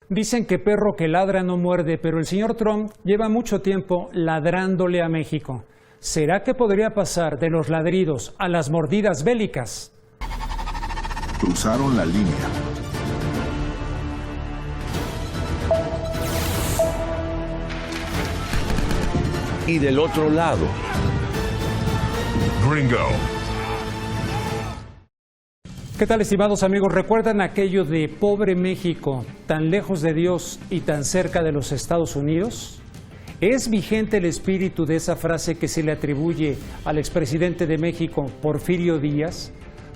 Dicen que perro que ladra no muerde, pero el señor Trump lleva mucho tiempo ladrándole a México. ¿Será que podría pasar de los ladridos a las mordidas bélicas? Cruzaron la línea. Y del otro lado, Gringo. ¿Qué tal, estimados amigos? ¿Recuerdan aquello de pobre México, tan lejos de Dios y tan cerca de los Estados Unidos? ¿Es vigente el espíritu de esa frase que se le atribuye al expresidente de México, Porfirio Díaz?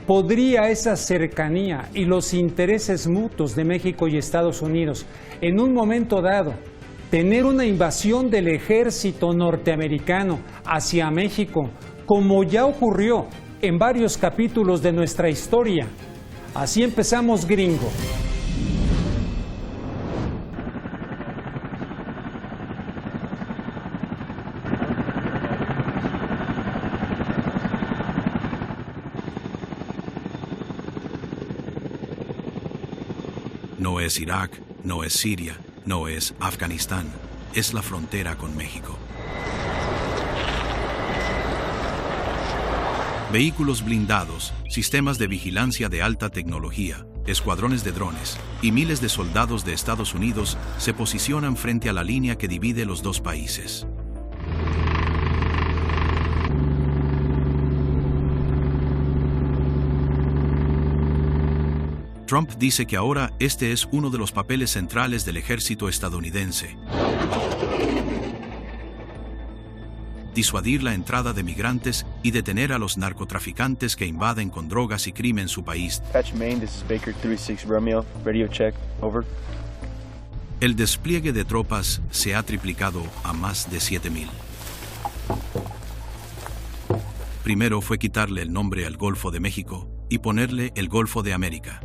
¿Podría esa cercanía y los intereses mutuos de México y Estados Unidos en un momento dado tener una invasión del ejército norteamericano hacia México, como ya ocurrió en varios capítulos de nuestra historia? Así empezamos, Gringo. No es Irak, no es Siria, no es Afganistán, es la frontera con México. Vehículos blindados, sistemas de vigilancia de alta tecnología, escuadrones de drones y miles de soldados de Estados Unidos se posicionan frente a la línea que divide los dos países. Trump dice que ahora este es uno de los papeles centrales del ejército estadounidense: disuadir la entrada de migrantes y detener a los narcotraficantes que invaden con drogas y crimen su país. El despliegue de tropas se ha triplicado a más de 7,000. Primero fue quitarle el nombre al Golfo de México y ponerle el Golfo de América.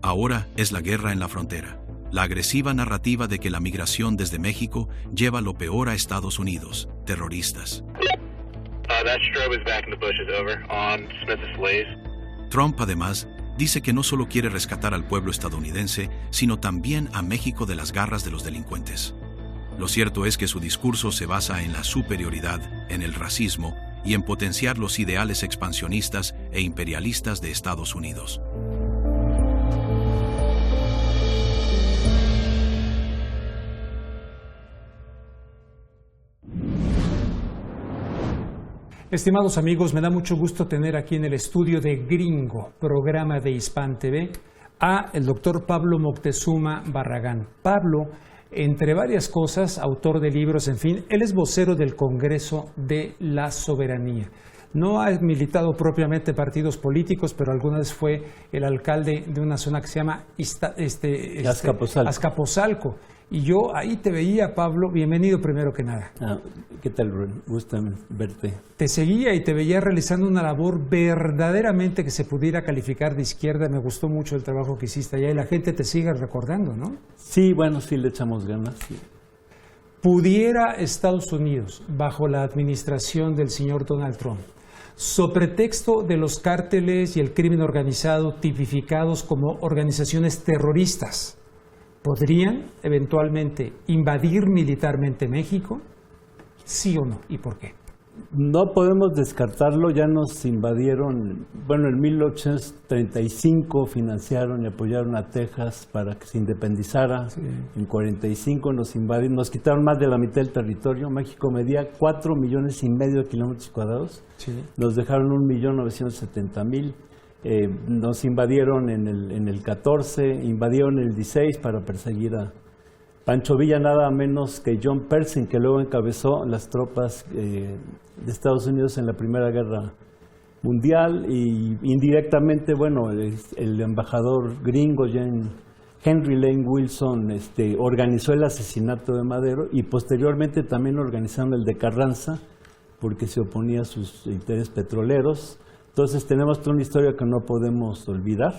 Ahora es la guerra en la frontera, la agresiva narrativa de que la migración desde México lleva lo peor a Estados Unidos, terroristas. Trump, además, dice que no solo quiere rescatar al pueblo estadounidense, sino también a México de las garras de los delincuentes. Lo cierto es que su discurso se basa en la superioridad, en el racismo y en potenciar los ideales expansionistas e imperialistas de Estados Unidos. Estimados amigos, me da mucho gusto tener aquí en el estudio de Gringo, programa de Hispan TV, a el doctor Pablo Moctezuma Barragán. Pablo, entre varias cosas, autor de libros, en fin, él es vocero del Congreso de la Soberanía. No ha militado propiamente partidos políticos, pero alguna vez fue el alcalde de una zona que se llama Azcapotzalco. Y yo ahí te veía, Pablo, bienvenido primero que nada. ¿Qué tal, Rubén? Gusto verte. Te seguía y te veía realizando una labor verdaderamente que se pudiera calificar de izquierda. Me gustó mucho el trabajo que hiciste allá y la gente te sigue recordando, ¿no? Sí, bueno, sí le echamos ganas. Sí. ¿Pudiera Estados Unidos, bajo la administración del señor Donald Trump, sobre pretexto de los cárteles y el crimen organizado tipificados como organizaciones terroristas, podrían eventualmente invadir militarmente México? ¿Sí o no? ¿Y por qué? No podemos descartarlo, ya nos invadieron, bueno, en 1835 financiaron y apoyaron a Texas para que se independizara, sí. En 45 nos invadieron, nos quitaron más de la mitad del territorio. México medía 4,5 millones de kilómetros cuadrados, sí. Nos dejaron 1,970,000. Nos invadieron en el 14, invadieron el 16 para perseguir a Pancho Villa, nada menos que John Pershing, que luego encabezó las tropas de Estados Unidos en la Primera Guerra Mundial, y indirectamente, bueno, el embajador gringo Henry Lane Wilson organizó el asesinato de Madero, y posteriormente también organizaron el de Carranza, porque se oponía a sus intereses petroleros. Entonces tenemos toda una historia que no podemos olvidar.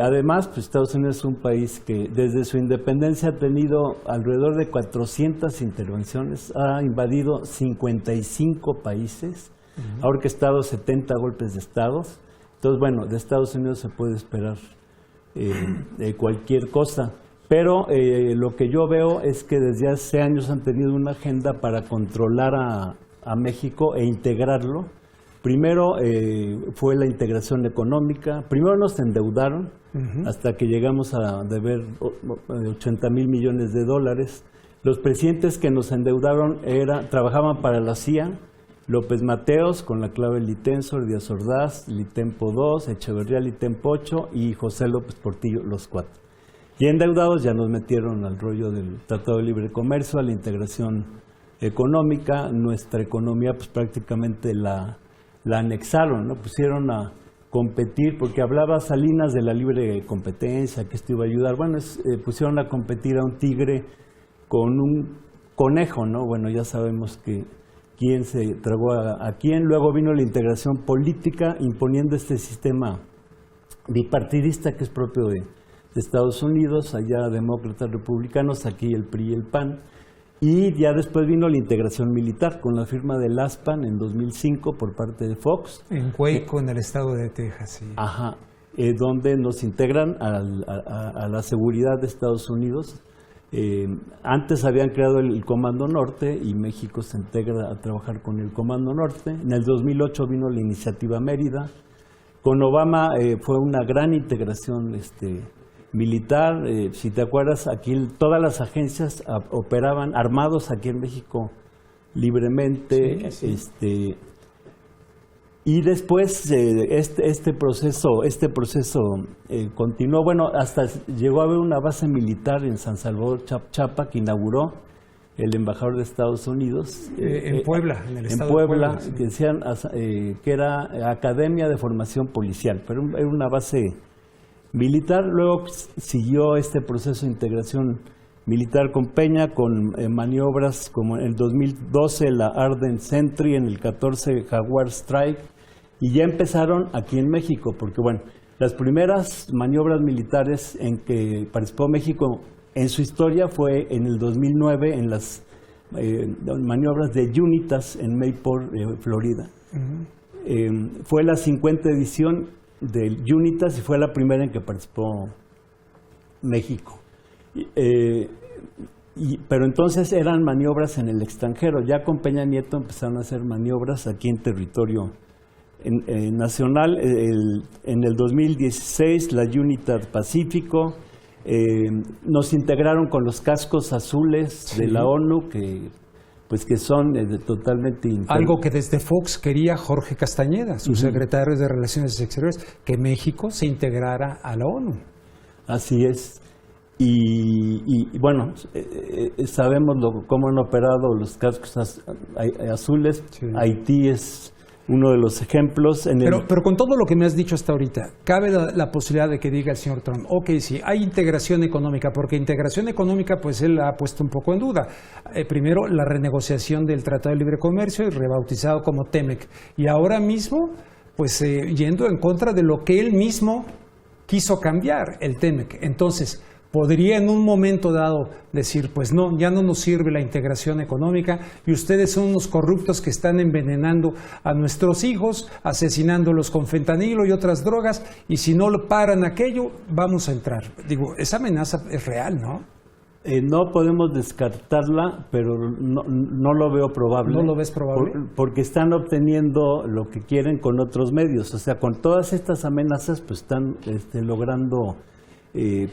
Además, pues Estados Unidos es un país que desde su independencia ha tenido alrededor de 400 intervenciones, ha invadido 55 países, ha orquestado 70 golpes de Estado. Entonces, bueno, de Estados Unidos se puede esperar cualquier cosa. Pero lo que yo veo es que desde hace años han tenido una agenda para controlar a México e integrarlo. Primero fue la integración económica. Primero nos endeudaron hasta que llegamos a deber 80,000 millones de dólares. Los presidentes que nos endeudaron trabajaban para la CIA: López Mateos con la clave Litensor, Díaz Ordaz, Litempo II, Echeverría Litempo 8 y José López Portillo, los 4. Y endeudados ya nos metieron al rollo del Tratado de Libre Comercio, a la integración económica. Nuestra economía pues prácticamente la anexaron, ¿no? Pusieron a competir, porque hablaba Salinas de la libre competencia, que esto iba a ayudar. Bueno, pusieron a competir a un tigre con un conejo, ¿no? Bueno, ya sabemos que quién se tragó a quién. Luego vino la integración política, imponiendo este sistema bipartidista que es propio de Estados Unidos, allá demócratas republicanos, aquí el PRI y el PAN. Y ya después vino la integración militar con la firma del ASPAN en 2005 por parte de Fox. En Waco, en el estado de Texas, sí. Ajá, donde nos integran a la seguridad de Estados Unidos. Antes habían creado el Comando Norte y México se integra a trabajar con el Comando Norte. En el 2008 vino la Iniciativa Mérida. Con Obama fue una gran integración militar. Si te acuerdas, aquí todas las agencias operaban armados aquí en México libremente. Sí, sí. Y después este proceso continuó. Bueno, hasta llegó a haber una base militar en San Salvador Chapa que inauguró el embajador de Estados Unidos. En Puebla, en el estado de Puebla, Puebla, sí. Que decían que era Academia de Formación Policial, pero era una base militar. Luego siguió este proceso de integración militar con Peña, con maniobras como en el 2012 la Ardent Sentry, en el 14 Jaguar Strike, y ya empezaron aquí en México, porque bueno, las primeras maniobras militares en que participó México en su historia fue en el 2009 en las maniobras de UNITAS en Mayport, Florida. Fue la 50ª edición del UNITAS y fue la primera en que participó México. Pero entonces eran maniobras en el extranjero. Ya con Peña Nieto empezaron a hacer maniobras aquí en territorio nacional. En el 2016 la UNITAD Pacífico. Nos integraron con los cascos azules de la ONU, que son totalmente... Algo que desde Fox quería Jorge Castañeda, su secretario de Relaciones Exteriores, que México se integrara a la ONU. Así es. Y bueno, sabemos cómo han operado los cascos azules. Sí. Haití es uno de los ejemplos. Pero con todo lo que me has dicho hasta ahorita, cabe la posibilidad de que diga el señor Trump, ok, sí, hay integración económica, porque integración económica, pues él la ha puesto un poco en duda. Primero, la renegociación del Tratado de Libre Comercio, rebautizado como TEMEC, y ahora mismo, pues yendo en contra de lo que él mismo quiso cambiar, el TEMEC. Entonces, podría en un momento dado decir, pues no, ya no nos sirve la integración económica y ustedes son unos corruptos que están envenenando a nuestros hijos, asesinándolos con fentanilo y otras drogas, y si no lo paran aquello, vamos a entrar. Digo, esa amenaza es real, ¿no? No podemos descartarla, pero no lo veo probable. ¿No lo ves probable? Porque están obteniendo lo que quieren con otros medios. O sea, con todas estas amenazas, pues están logrando...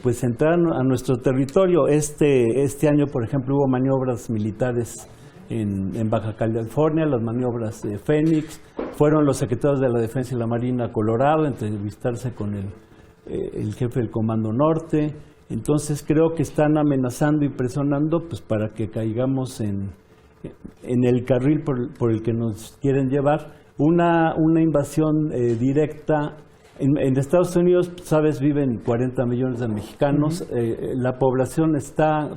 pues entrar a nuestro territorio. Este año, por ejemplo, hubo maniobras militares en Baja California, las maniobras de Fénix. Fueron los secretarios de la Defensa y la Marina a Colorado a entrevistarse con el jefe del Comando Norte. Entonces creo que están amenazando y presionando pues para que caigamos en el carril por el que nos quieren llevar. Una invasión directa. En Estados Unidos, sabes, viven 40 millones de mexicanos. La población está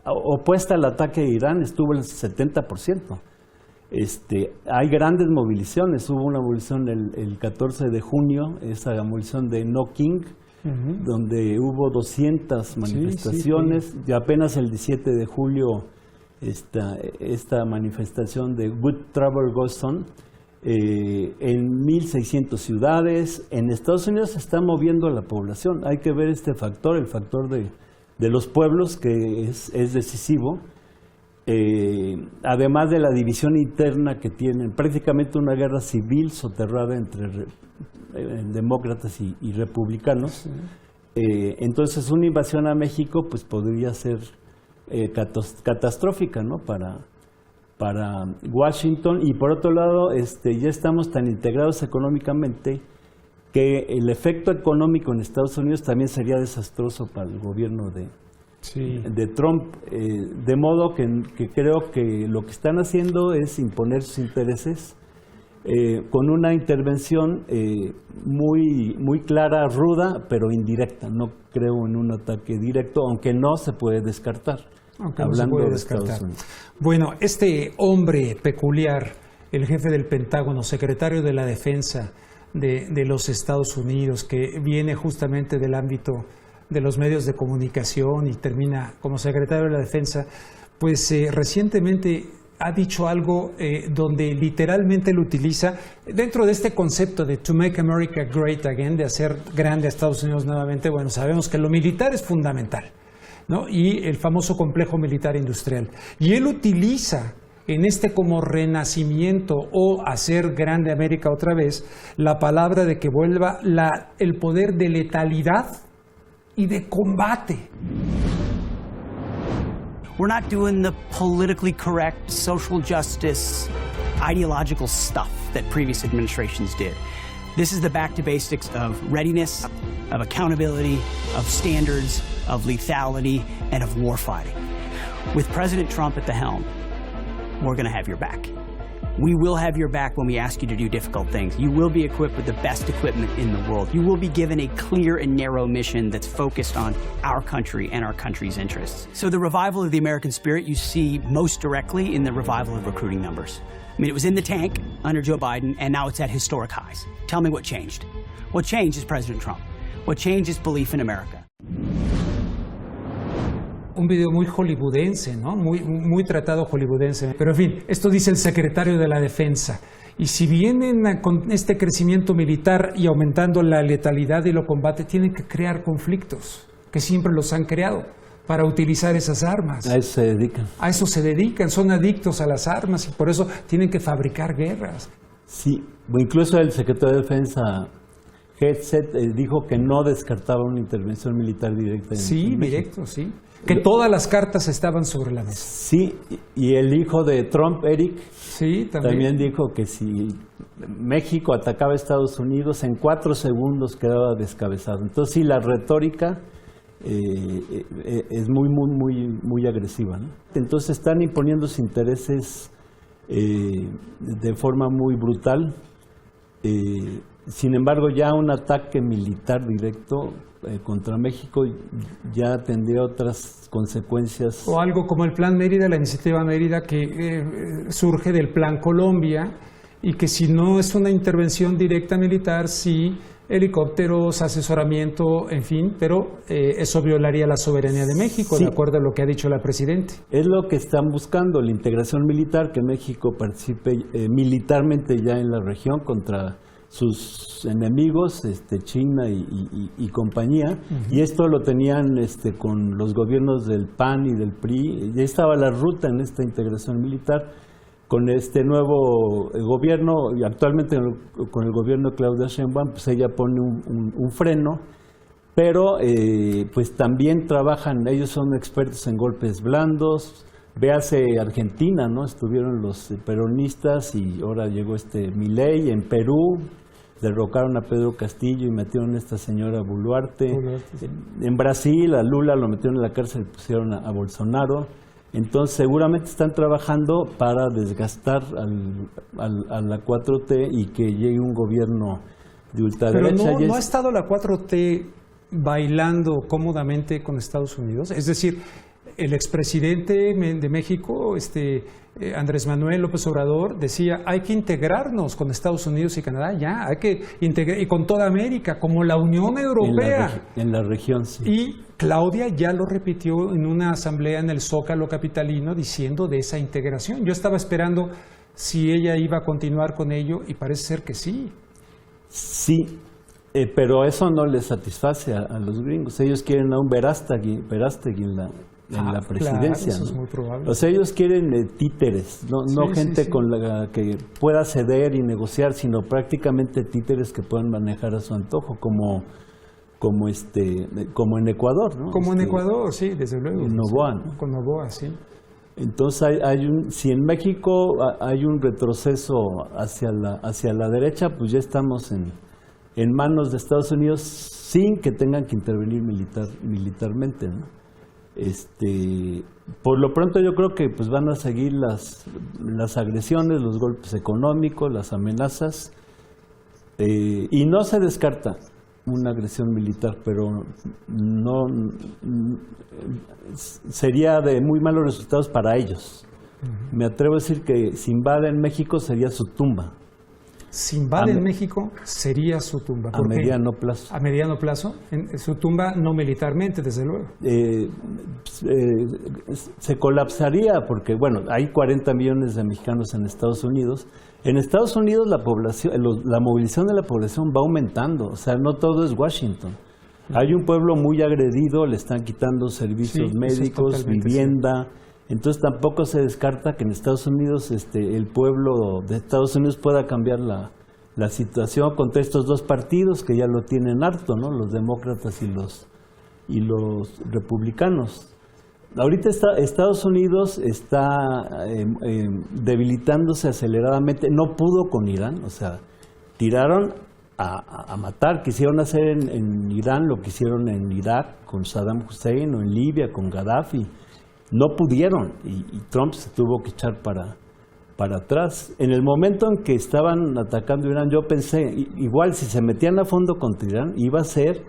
opuesta al ataque de Irán, estuvo el 70%. Hay grandes movilizaciones. Hubo una movilización el 14 de junio, esa movilización de No King, donde hubo 200 manifestaciones. Y apenas el 17 de julio esta manifestación de Good Travel Goes On. en 1.600 ciudades. En Estados Unidos se está moviendo la población. Hay que ver este factor, el factor de los pueblos, que es decisivo. Además de la división interna que tienen, prácticamente una guerra civil soterrada entre demócratas y republicanos. Entonces una invasión a México pues podría ser catastrófica, ¿no? para Washington. Y por otro lado, ya estamos tan integrados económicamente que el efecto económico en Estados Unidos también sería desastroso para el gobierno de Trump, de modo que creo que lo que están haciendo es imponer sus intereses con una intervención muy clara, ruda, pero indirecta. No creo en un ataque directo, aunque no se puede descartar. Hablando de Estados Unidos. Bueno, este hombre peculiar, el jefe del Pentágono, secretario de la Defensa de los Estados Unidos, que viene justamente del ámbito de los medios de comunicación y termina como secretario de la Defensa, pues recientemente ha dicho algo donde literalmente lo utiliza dentro de este concepto de to make America great again, de hacer grande a Estados Unidos nuevamente. Bueno, sabemos que lo militar es fundamental, ¿no? Y el famoso complejo militar industrial. Y él utiliza en este como renacimiento o hacer grande América otra vez, la palabra de que vuelva el poder de letalidad y de combate. We're not doing the politically correct, social justice, ideological stuff that previous administrations did. This is the back to basics of readiness, of accountability, of standards, of lethality, and of warfighting. With President Trump at the helm, we're going to have your back. We will have your back when we ask you to do difficult things. You will be equipped with the best equipment in the world. You will be given a clear and narrow mission that's focused on our country and our country's interests. So the revival of the American spirit you see most directly in the revival of recruiting numbers. I mean, it was in the tank under Joe Biden, and now it's at historic highs. Tell me what changed. What changed is President Trump. What changed is belief in America. Un video muy hollywoodense, ¿no? Muy tratado hollywoodense. Pero en fin, esto dice el secretario de la Defensa. Y si vienen con este crecimiento militar y aumentando la letalidad y los combates, tienen que crear conflictos, que siempre los han creado, para utilizar esas armas. A eso se dedican. A eso se dedican, son adictos a las armas y por eso tienen que fabricar guerras. Sí, incluso el secretario de Defensa, Hegseth, dijo que no descartaba una intervención militar directa. Sí, directo, sí. Que todas las cartas estaban sobre la mesa. Sí, y el hijo de Trump, Eric, sí, también dijo que si México atacaba a Estados Unidos, en 4 segundos quedaba descabezado. Entonces sí, la retórica es muy agresiva, ¿no? Entonces están imponiendo sus intereses de forma muy brutal. Sin embargo, ya un ataque militar directo contra México ya tendría otras consecuencias. O algo como el Plan Mérida, la iniciativa Mérida, que surge del Plan Colombia, y que si no es una intervención directa militar, sí helicópteros, asesoramiento, en fin, pero eso violaría la soberanía de México, sí, de acuerdo a lo que ha dicho la Presidenta. Es lo que están buscando, la integración militar, que México participe militarmente ya en la región contra sus enemigos, China y compañía. Y esto lo tenían con los gobiernos del PAN y del PRI. Ya estaba la ruta en esta integración militar. Con este nuevo gobierno, y actualmente con el gobierno de Claudia Sheinbaum, pues ella pone un freno, pero pues también trabajan, ellos son expertos en golpes blandos. Véase Argentina, ¿no? Estuvieron los peronistas y ahora llegó Milei. En Perú derrocaron a Pedro Castillo y metieron a esta señora Boluarte. En Brasil a Lula lo metieron en la cárcel y pusieron a Bolsonaro. Entonces seguramente están trabajando para desgastar a la 4T y que llegue un gobierno de ultraderecha. Pero ¿no ha estado la 4T bailando cómodamente con Estados Unidos? Es decir, el expresidente de México, Andrés Manuel López Obrador, decía, hay que integrarnos con Estados Unidos y Canadá, ya, hay que integrar, y con toda América, como la Unión Europea. En la región, sí. Y Claudia ya lo repitió en una asamblea en el Zócalo capitalino diciendo de esa integración. Yo estaba esperando si ella iba a continuar con ello, y parece ser que sí. Sí, pero eso no les satisface a los gringos. Ellos quieren a un Verástegui en la presidencia. Claro, eso ¿no? es muy probable. O sea, ellos quieren títeres, no gente con la que pueda ceder y negociar, sino prácticamente títeres que puedan manejar a su antojo, como en Ecuador, ¿no? Como en Ecuador, sí, desde luego. Noboa, sí, ¿no? con Noboa, sí. Entonces si en México hay un retroceso hacia la derecha, pues ya estamos en manos de Estados Unidos sin que tengan que intervenir militarmente, ¿no? Por lo pronto yo creo que pues van a seguir las agresiones, los golpes económicos, las amenazas, y no se descarta una agresión militar, pero no sería de muy malos resultados para ellos. Me atrevo a decir que si invaden México sería su tumba. Si invaden México, sería su tumba. A mediano plazo. A mediano plazo, su tumba no militarmente, desde luego. Se colapsaría porque, bueno, hay 40 millones de mexicanos en Estados Unidos. En Estados Unidos la movilización de la población va aumentando, o sea, no todo es Washington. Hay un pueblo muy agredido, le están quitando servicios médicos, vivienda. Cierto. Entonces tampoco se descarta que en Estados Unidos el pueblo de Estados Unidos pueda cambiar la situación contra estos dos partidos que ya lo tienen harto, ¿no? Los demócratas y los republicanos. Ahorita Estados Unidos está debilitándose aceleradamente. No pudo con Irán, o sea, tiraron a matar. Quisieron hacer en Irán lo que hicieron en Irak con Saddam Hussein o en Libia con Gaddafi. No pudieron y Trump se tuvo que echar para atrás. En el momento en que estaban atacando Irán, yo pensé, igual si se metían a fondo contra Irán, iba a ser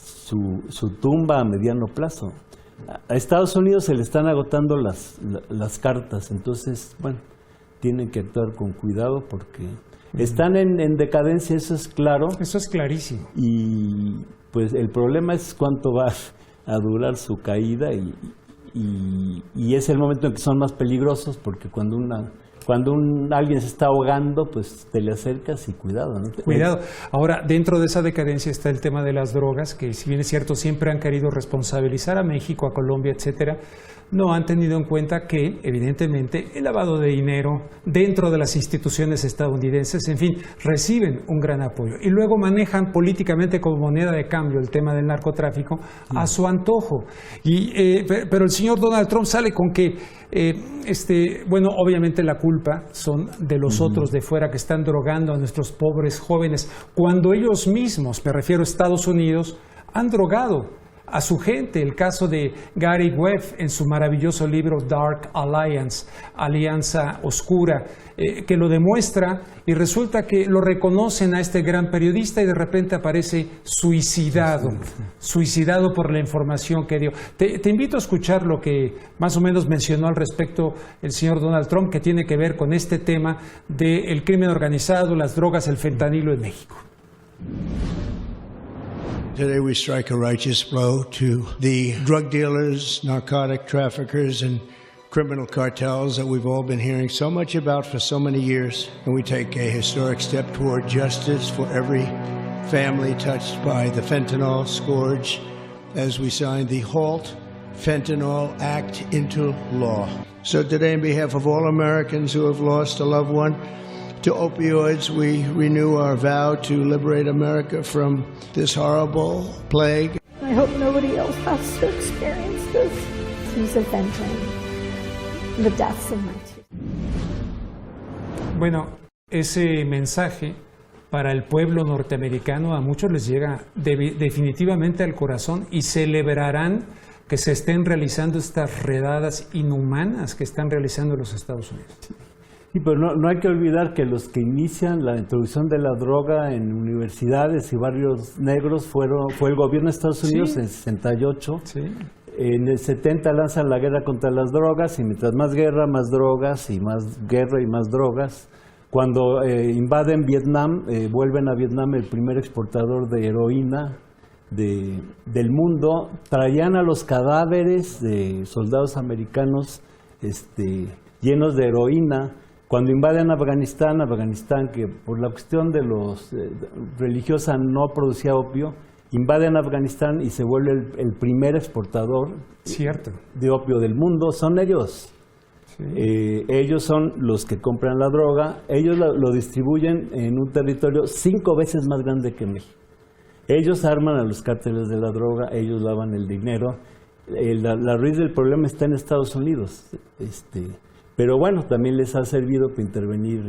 su tumba a mediano plazo. A Estados Unidos se le están agotando las cartas, entonces, bueno, tienen que actuar con cuidado porque están en decadencia, eso es claro. Eso es clarísimo. Y pues el problema es cuánto va a durar su caída y es el momento en que son más peligrosos porque cuando alguien se está ahogando, pues te le acercas y cuidado, ¿no? Cuidado. Ahora, dentro de esa decadencia está el tema de las drogas, que si bien es cierto, siempre han querido responsabilizar a México, a Colombia, etcétera, no han tenido en cuenta que, evidentemente, el lavado de dinero dentro de las instituciones estadounidenses, en fin, reciben un gran apoyo. Y luego manejan políticamente como moneda de cambio el tema del narcotráfico a su antojo. Pero el señor Donald Trump sale con que, bueno, obviamente la culpa son de los otros de fuera que están drogando a nuestros pobres jóvenes, cuando ellos mismos, me refiero a Estados Unidos, han drogado a su gente. El caso de Gary Webb en su maravilloso libro Dark Alliance, Alianza Oscura, que lo demuestra, y resulta que lo reconocen a este gran periodista y de repente aparece suicidado por la información que dio. Te invito a escuchar lo que más o menos mencionó al respecto el señor Donald Trump, que tiene que ver con este tema del crimen organizado, las drogas, el fentanilo en México. Today we strike a righteous blow to the drug dealers, narcotic traffickers, and criminal cartels that we've all been hearing so much about for so many years. And we take a historic step toward justice for every family touched by the fentanyl scourge as we sign the HALT Fentanyl Act into law. So today, on behalf of all Americans who have lost a loved one to opioids, we renew our vow to liberate America from this horrible plague. I hope nobody else has to experience this. He's avenging the deaths of my two. Bueno, ese mensaje para el pueblo norteamericano a muchos les llega definitivamente al corazón y celebrarán que se estén realizando estas redadas inhumanas que están realizando los Estados Unidos. Sí, pero no hay que olvidar que los que inician la introducción de la droga en universidades y barrios negros fue el gobierno de Estados Unidos en 68. Sí. En el 70 lanzan la guerra contra las drogas y mientras más guerra, más drogas y más guerra y más drogas. Cuando invaden Vietnam, vuelven a Vietnam el primer exportador de heroína del mundo. Traían a los cadáveres de soldados americanos llenos de heroína. Cuando invaden Afganistán, que por la cuestión de los religiosa no producía opio, invaden Afganistán y se vuelve el primer exportador de opio del mundo, son ellos. Sí. Ellos son los que compran la droga, ellos lo distribuyen en un territorio 5 veces más grande que México. Ellos arman a los cárteles de la droga, ellos lavan el dinero. La raíz del problema está en Estados Unidos. Pero bueno, también les ha servido para intervenir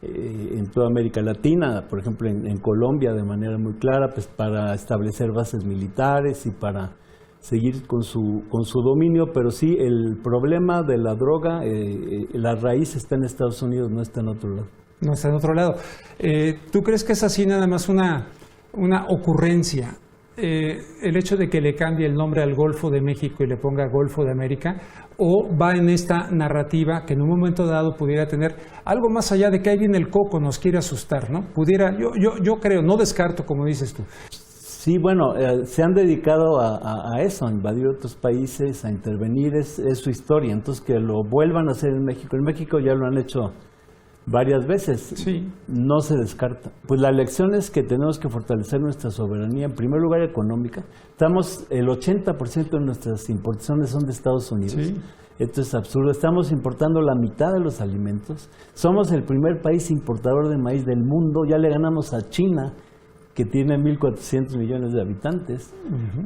en toda América Latina, por ejemplo en Colombia de manera muy clara, pues para establecer bases militares y para seguir con su dominio, pero sí, el problema de la droga, la raíz está en Estados Unidos, no está en otro lado. No está en otro lado. ¿Tú crees que es así nada más una ocurrencia? El hecho de que le cambie el nombre al Golfo de México y le ponga Golfo de América, o va en esta narrativa que en un momento dado pudiera tener algo más allá de que ahí viene el coco, nos quiere asustar, ¿no? Pudiera, yo creo, no descarto, como dices tú. Sí, bueno, se han dedicado a eso, a invadir otros países, a intervenir, es su historia. Entonces, que lo vuelvan a hacer en México. En México ya lo han hecho varias veces, sí. No se descarta. Pues la lección es que tenemos que fortalecer nuestra soberanía, en primer lugar económica. El 80% de nuestras importaciones son de Estados Unidos. Sí. Esto es absurdo. Estamos importando la mitad de los alimentos. Somos el primer país importador de maíz del mundo. Ya le ganamos a China, que tiene 1.400 millones de habitantes.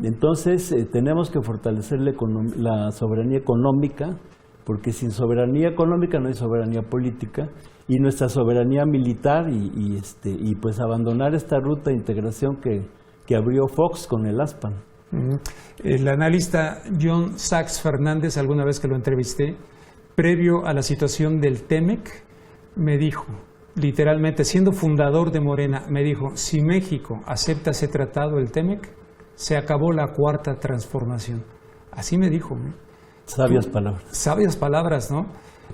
Entonces, tenemos que fortalecer la soberanía económica, porque sin soberanía económica no hay soberanía política, y nuestra soberanía militar, y pues abandonar esta ruta de integración que abrió Fox con el ASPAN. El analista John Sachs Fernández, alguna vez que lo entrevisté, previo a la situación del TEMEC, me dijo, literalmente, siendo fundador de Morena, me dijo, si México acepta ese tratado, el TEMEC, se acabó la cuarta transformación. Así me dijo. Sabias palabras. Sabias palabras, ¿no?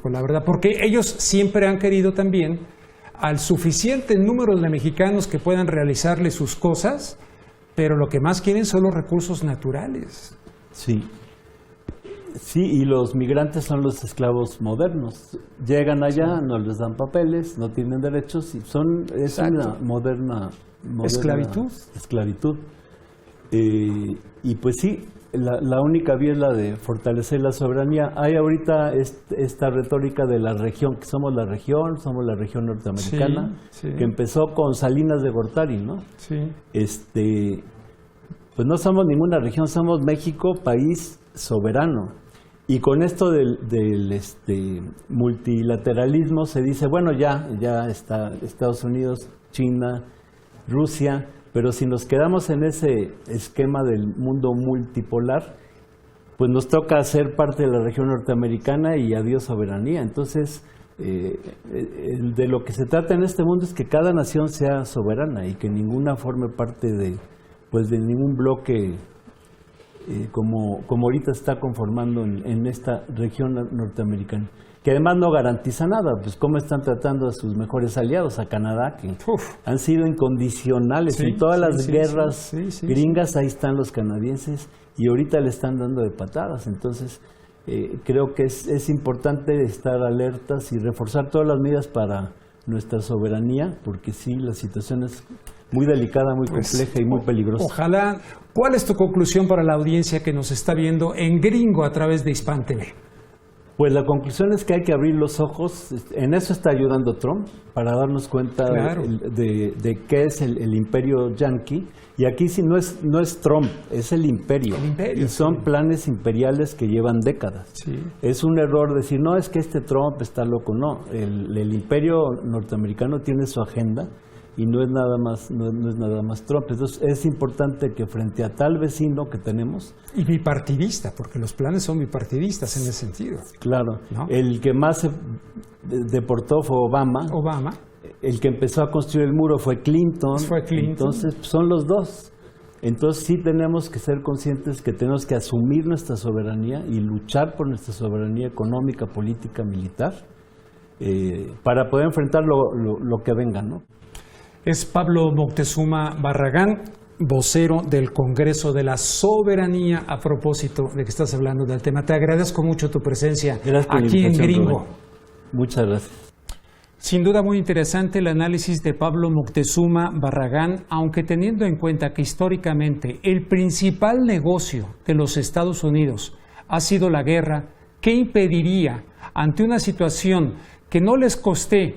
Con la verdad, porque ellos siempre han querido también al suficiente número de mexicanos que puedan realizarle sus cosas, pero lo que más quieren son los recursos naturales. Sí. Sí, y los migrantes son los esclavos modernos. Llegan allá, no les dan papeles, no tienen derechos, y es una moderna esclavitud. Y pues sí, la única vía es la de fortalecer la soberanía. Hay ahorita esta retórica de la región, que somos la región norteamericana, sí. Que empezó con Salinas de Gortari, ¿no? Sí. Pues no somos ninguna región, somos México, país soberano. Y con esto del multilateralismo se dice, bueno, ya está Estados Unidos, China, Rusia, pero si nos quedamos en ese esquema del mundo multipolar, pues nos toca ser parte de la región norteamericana y adiós soberanía. Entonces, de lo que se trata en este mundo es que cada nación sea soberana y que ninguna forme parte de ningún bloque como ahorita está conformando en esta región norteamericana, que además no garantiza nada. Pues cómo están tratando a sus mejores aliados, a Canadá, que han sido incondicionales en todas las guerras gringas, ahí están los canadienses y ahorita le están dando de patadas. Entonces creo que es importante estar alertas y reforzar todas las medidas para nuestra soberanía, porque sí, la situación es muy delicada, muy compleja y muy peligrosa. Ojalá. ¿Cuál es tu conclusión para la audiencia que nos está viendo en gringo a través de Hispan TV? Pues la conclusión es que hay que abrir los ojos. En eso está ayudando Trump, para darnos cuenta de qué es el imperio yanqui. Y aquí sí no es Trump, es el imperio. Y son planes imperiales que llevan décadas. Sí. Es un error decir, no, es que Trump está loco. No, el imperio norteamericano tiene su agenda y no es nada más Trump. Entonces es importante que frente a tal vecino que tenemos... Y bipartidista, porque los planes son bipartidistas en ese sentido. Claro. ¿No? El que más se deportó fue Obama. El que empezó a construir el muro fue Clinton. Entonces son los dos. Entonces sí tenemos que ser conscientes que tenemos que asumir nuestra soberanía y luchar por nuestra soberanía económica, política, militar, para poder enfrentar lo que venga, ¿no? Es Pablo Moctezuma Barragán, vocero del Congreso de la Soberanía, a propósito de que estás hablando del tema. Te agradezco mucho tu presencia aquí en Gringo. Muchas gracias. Sin duda muy interesante el análisis de Pablo Moctezuma Barragán, aunque teniendo en cuenta que históricamente el principal negocio de los Estados Unidos ha sido la guerra, ¿qué impediría ante una situación que no les coste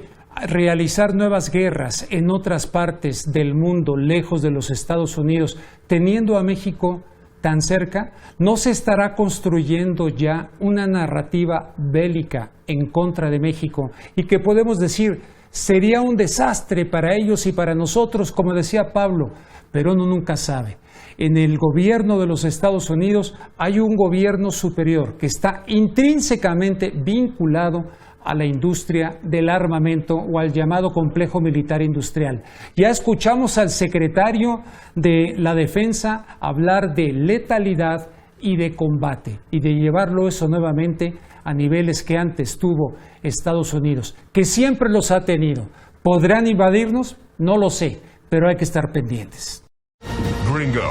realizar nuevas guerras en otras partes del mundo, lejos de los Estados Unidos, teniendo a México tan cerca? ¿No se estará construyendo ya una narrativa bélica en contra de México y que podemos decir sería un desastre para ellos y para nosotros, como decía Pablo, pero uno nunca sabe? En el gobierno de los Estados Unidos hay un gobierno superior que está intrínsecamente vinculado a la industria del armamento o al llamado complejo militar industrial. Ya escuchamos al secretario de la Defensa hablar de letalidad y de combate y de llevarlo eso nuevamente a niveles que antes tuvo Estados Unidos, que siempre los ha tenido. ¿Podrán invadirnos? No lo sé, pero hay que estar pendientes. Gringo.